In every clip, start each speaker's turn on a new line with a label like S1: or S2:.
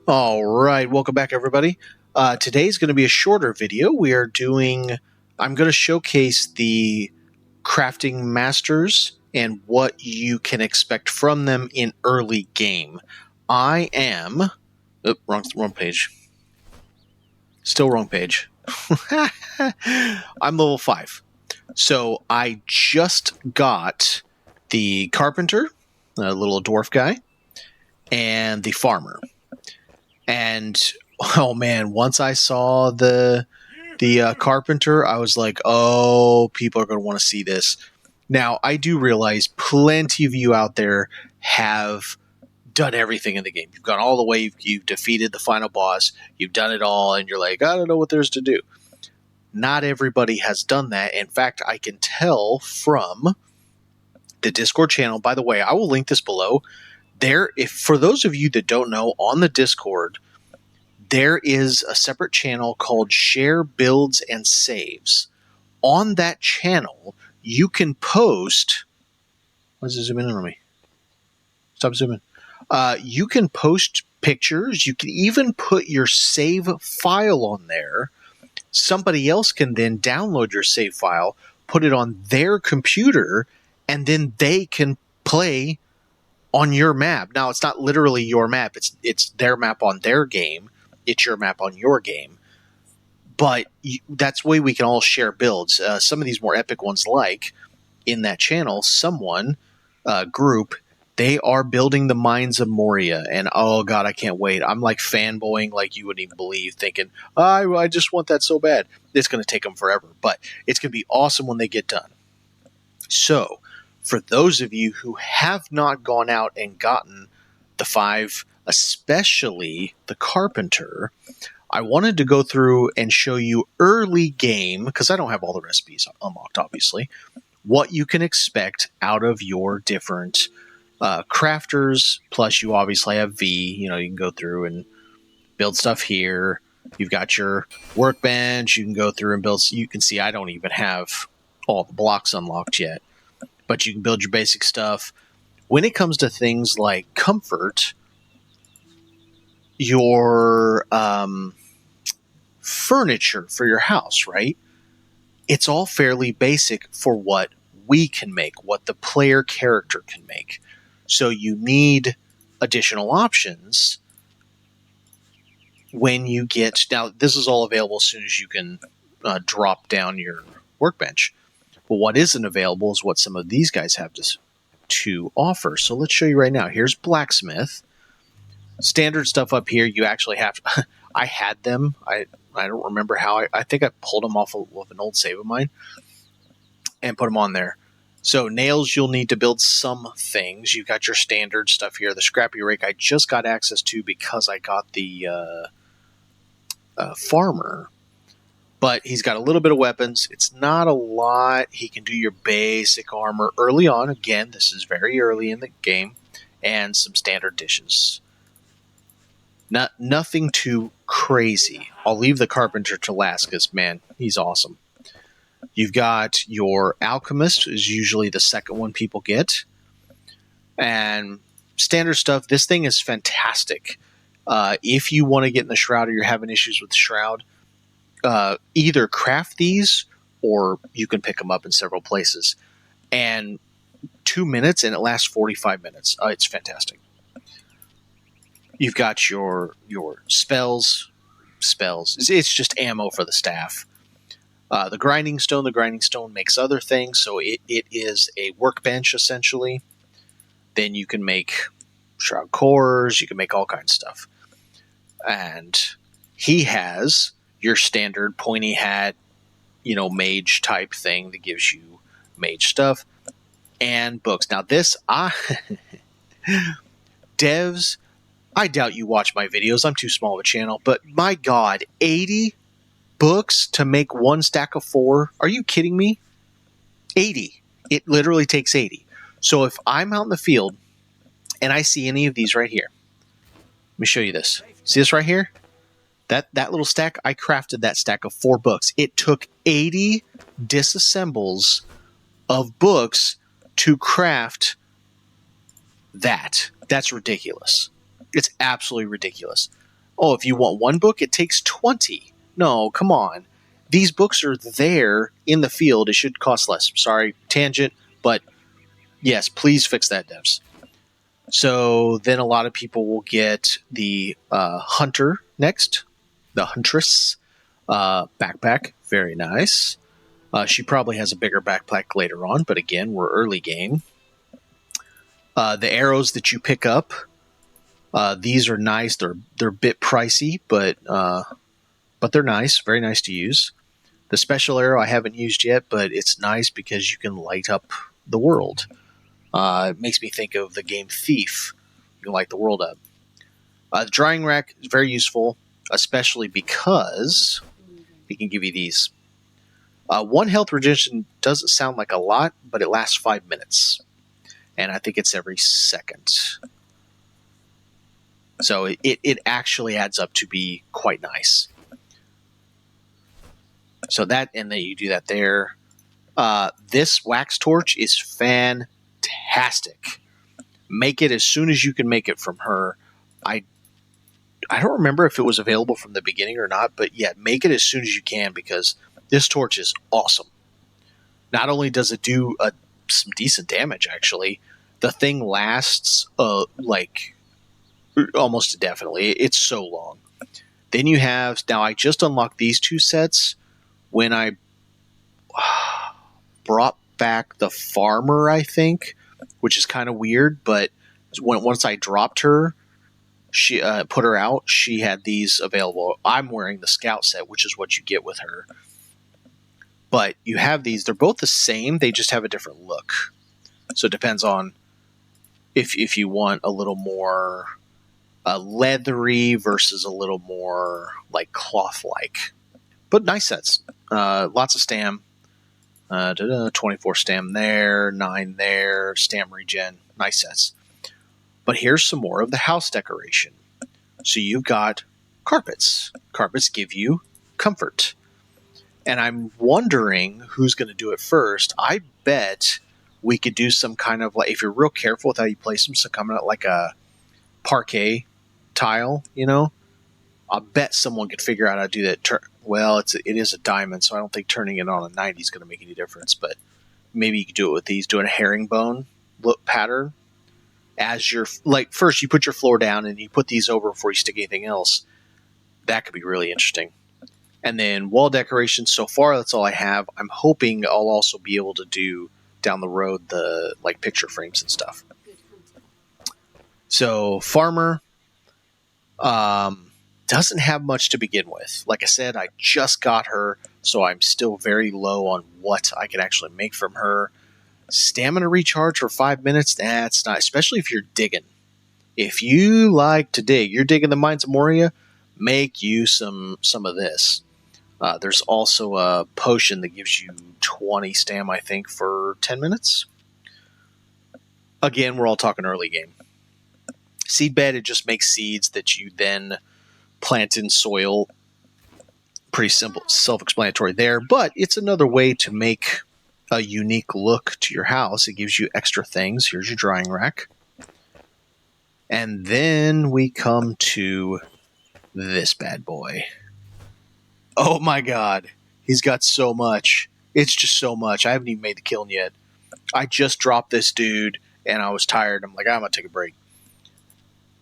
S1: All right, welcome back, everybody. Today's going to be a shorter video. I'm going to showcase the crafting masters and what you can expect from them in early game. I am... Oh, wrong page. Still wrong page. I'm level 5. So I just got the carpenter, a little dwarf guy, and the farmer. And oh man, once I saw the carpenter, I was like, oh, people are going to want to see this. Now, I do realize plenty of you out there have done everything in the game. You've gone all the way, you've defeated the final boss, you've done it all, and you're like, I don't know what there's to do. Not everybody has done that. In fact, I can tell from the Discord channel. By the way, I will link this below. For those of you that don't know, on the Discord, there is a separate channel called Share Builds and Saves. On that channel, you can post... Why does it zoom in on me? Stop zooming. You can post pictures. You can even put your save file on there. Somebody else can then download your save file, put it on their computer, and then they can play on your map. Now, it's not literally your map. It's their map on their game. It's your map on your game. But that's the way we can all share builds. Some of these more epic ones, like in that channel, group, they are building the Mines of Moria. And oh god, I can't wait. I'm like fanboying like you wouldn't even believe, thinking, I just want that so bad. It's going to take them forever. But it's going to be awesome when they get done. So, for those of you who have not gone out and gotten the 5, especially the carpenter, I wanted to go through and show you early game, because I don't have all the recipes unlocked, obviously, what you can expect out of your different crafters. Plus, you obviously have V. You can go through and build stuff here. You've got your workbench. You can go through and build. You can see I don't even have all the blocks unlocked yet, but you can build your basic stuff. When it comes to things like comfort, your furniture for your house, right? It's all fairly basic for what we can make, what the player character can make. So you need additional options when you get... Now, this is all available as soon as you can drop down your workbench. But what isn't available is what some of these guys have to offer. So let's show you right now. Here's blacksmith. Standard stuff up here. You actually have to... I had them. I don't remember how. I think I pulled them off of an old save of mine and put them on there. So nails, you'll need to build some things. You've got your standard stuff here. The scrappy rake I just got access to because I got the farmer. But he's got a little bit of weapons. It's not a lot. He can do your basic armor early on. Again, this is very early in the game. And some standard dishes. Nothing too crazy. I'll leave the carpenter to last because, man, he's awesome. You've got your alchemist, is usually the second one people get. And standard stuff. This thing is fantastic. If you want to get in the shroud or you're having issues with the shroud, either craft these or you can pick them up in several places. And 2 minutes, and it lasts 45 minutes. It's fantastic. You've got your spells. It's just ammo for the staff. The grinding stone makes other things, so it is a workbench, essentially. Then you can make shroud cores, you can make all kinds of stuff. And he has your standard pointy hat, mage type thing that gives you mage stuff, and books. Now this, devs, I doubt you watch my videos. I'm too small of a channel, but my god, 80 books to make one stack of 4? Are you kidding me? 80. It literally takes 80. So if I'm out in the field and I see any of these right here, let me show you this. See this right here? That little stack, I crafted that stack of 4 books. It took 80 disassembles of books to craft that. That's ridiculous. It's absolutely ridiculous. Oh, if you want one book, it takes 20. No, come on. These books are there in the field. It should cost less. Sorry, tangent, but yes, please fix that, devs. So then a lot of people will get the Hunter next, the Huntress backpack. Very nice. She probably has a bigger backpack later on, but again, we're early game. The arrows that you pick up, these are nice. They're a bit pricey, but they're nice. Very nice to use. The special arrow I haven't used yet, but it's nice because you can light up the world. It makes me think of the game Thief. You can light the world up. The drying rack is very useful, especially because it can give you these. One health regeneration doesn't sound like a lot, but it lasts 5 minutes. And I think it's every second. So it actually adds up to be quite nice. So that, and then you do that there. This wax torch is fantastic. Make it as soon as you can make it from her. I don't remember if it was available from the beginning or not, but yeah, make it as soon as you can because this torch is awesome. Not only does it do some decent damage, actually, the thing lasts like almost indefinitely. It's so long. Then you have, now I just unlocked these two sets when I brought back the farmer, I think, which is kind of weird, but once I dropped her, she put her out, she had these available. I'm wearing the scout set, which is what you get with her. But you have these, they're both the same, they just have a different look. So it depends on if you want a little more leathery versus a little more like cloth-like. But nice sets. Lots of stam. 24 stam there, 9 there, stam regen. Nice sets. But here's some more of the house decoration. So you've got carpets. Carpets give you comfort. And I'm wondering who's going to do it first. I bet we could do some kind of, like, if you're real careful with how you place them, so coming out like a parquet tile, you know? I bet someone could figure out how to do that. Well, it is a diamond, so I don't think turning it on a 90 is going to make any difference. But maybe you could do it with these, doing a herringbone look pattern. As you're, like, first you put your floor down and you put these over before you stick anything else. That could be really interesting. And then wall decorations, so far that's all I have. I'm hoping I'll also be able to do down the road the like picture frames and stuff. So farmer doesn't have much to begin with. Like I said, I just got her, so I'm still very low on what I can actually make from her. Stamina recharge for 5 minutes, that's not, especially if you're digging. If you like to dig, you're digging the mines of Moria, make you some of this. There's also a potion that gives you 20 stam, I think, for 10 minutes. Again, we're all talking early game. Seed bed, it just makes seeds that you then plant in soil. Pretty simple, self-explanatory there, but it's another way to make a unique look to your house. It gives you extra things. Here's your drying rack. And then we come to this bad boy. Oh my god. He's got so much. It's just so much. I haven't even made the kiln yet. I just dropped this dude and I was tired. I'm like, I'm going to take a break.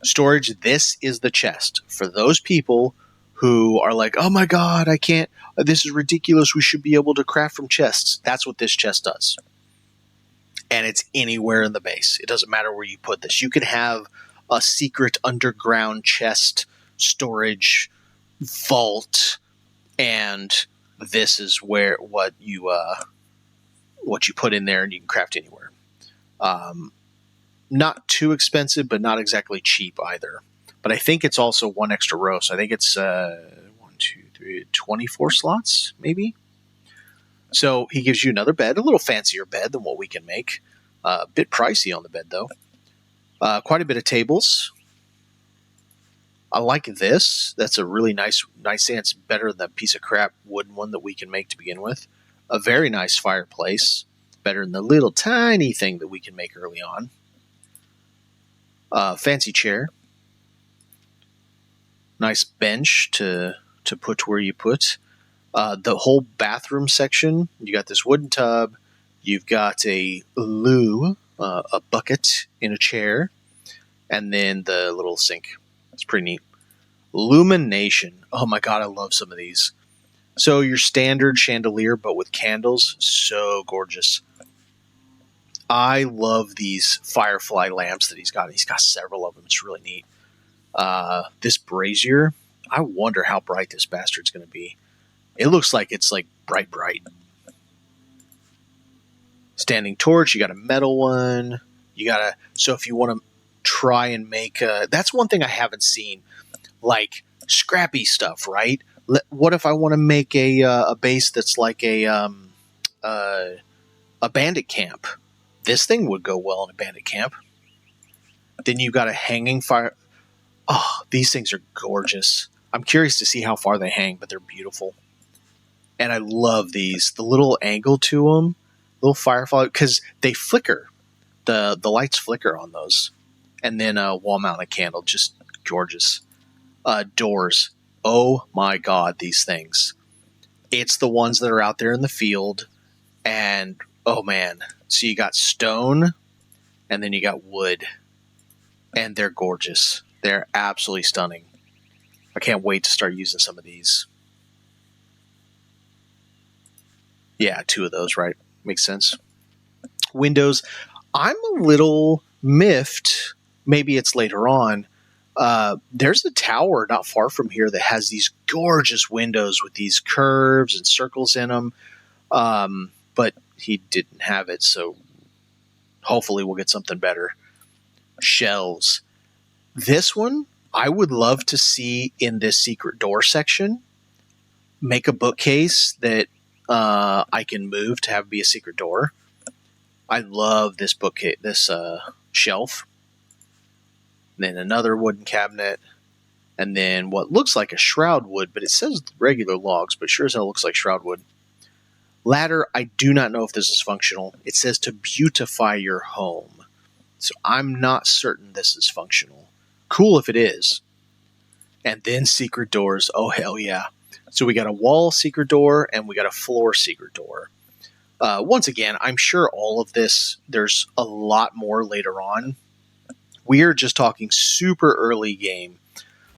S1: Storage, this is the chest. For those people who are like, oh my god, I can't. This is ridiculous. We should be able to craft from chests. That's what this chest does. And it's anywhere in the base. It doesn't matter where you put this. You can have a secret underground chest storage vault, and this is where what you put in there, and you can craft anywhere. Not too expensive, but not exactly cheap either. But I think it's also one extra row, so I think it's 24 slots, maybe. So he gives you another bed, a little fancier bed than what we can make. A bit pricey on the bed, though. Quite a bit of tables. I like this. That's a really nice stand. It's better than the piece of crap wooden one that we can make to begin with. A very nice fireplace. Better than the little tiny thing that we can make early on. Fancy chair. Nice bench to put where you put. The whole bathroom section, you got this wooden tub. You've got a loo, a bucket in a chair, and then the little sink. It's pretty neat. Illumination. Oh my god, I love some of these. So your standard chandelier, but with candles, so gorgeous. I love these firefly lamps that he's got. He's got several of them. It's really neat. This brazier, I wonder how bright this bastard's going to be. It looks like it's like bright, bright. Standing torch, you got a metal one. So if you want to try and make that's one thing I haven't seen, like scrappy stuff, right? What if I want to make a base that's like a bandit camp? This thing would go well in a bandit camp. Then you've got a hanging fire. Oh, these things are gorgeous. I'm curious to see how far they hang, but they're beautiful. And I love these. The little angle to them, little firefly, because they flicker. The lights flicker on those. And then a wall-mounted candle, just gorgeous. Doors. Oh my god, these things. It's the ones that are out there in the field. And, oh man. So you got stone, and then you got wood. And they're gorgeous. They're absolutely stunning. I can't wait to start using some of these. Yeah, 2 of those, right? Makes sense. Windows. I'm a little miffed. Maybe it's later on. There's a tower not far from here that has these gorgeous windows with these curves and circles in them. But he didn't have it, so hopefully we'll get something better. Shelves. This one, I would love to see in this secret door section. Make a bookcase that I can move to have be a secret door. I love this bookcase, this shelf. And then another wooden cabinet. And then what looks like a shroud wood, but it says regular logs, but sure as hell looks like shroud wood. Ladder, I do not know if this is functional. It says to beautify your home. So I'm not certain this is functional. Cool if it is. And then secret doors. Oh, hell yeah. So we got a wall secret door and we got a floor secret door. Once again, I'm sure all of this, there's a lot more later on. We are just talking super early game.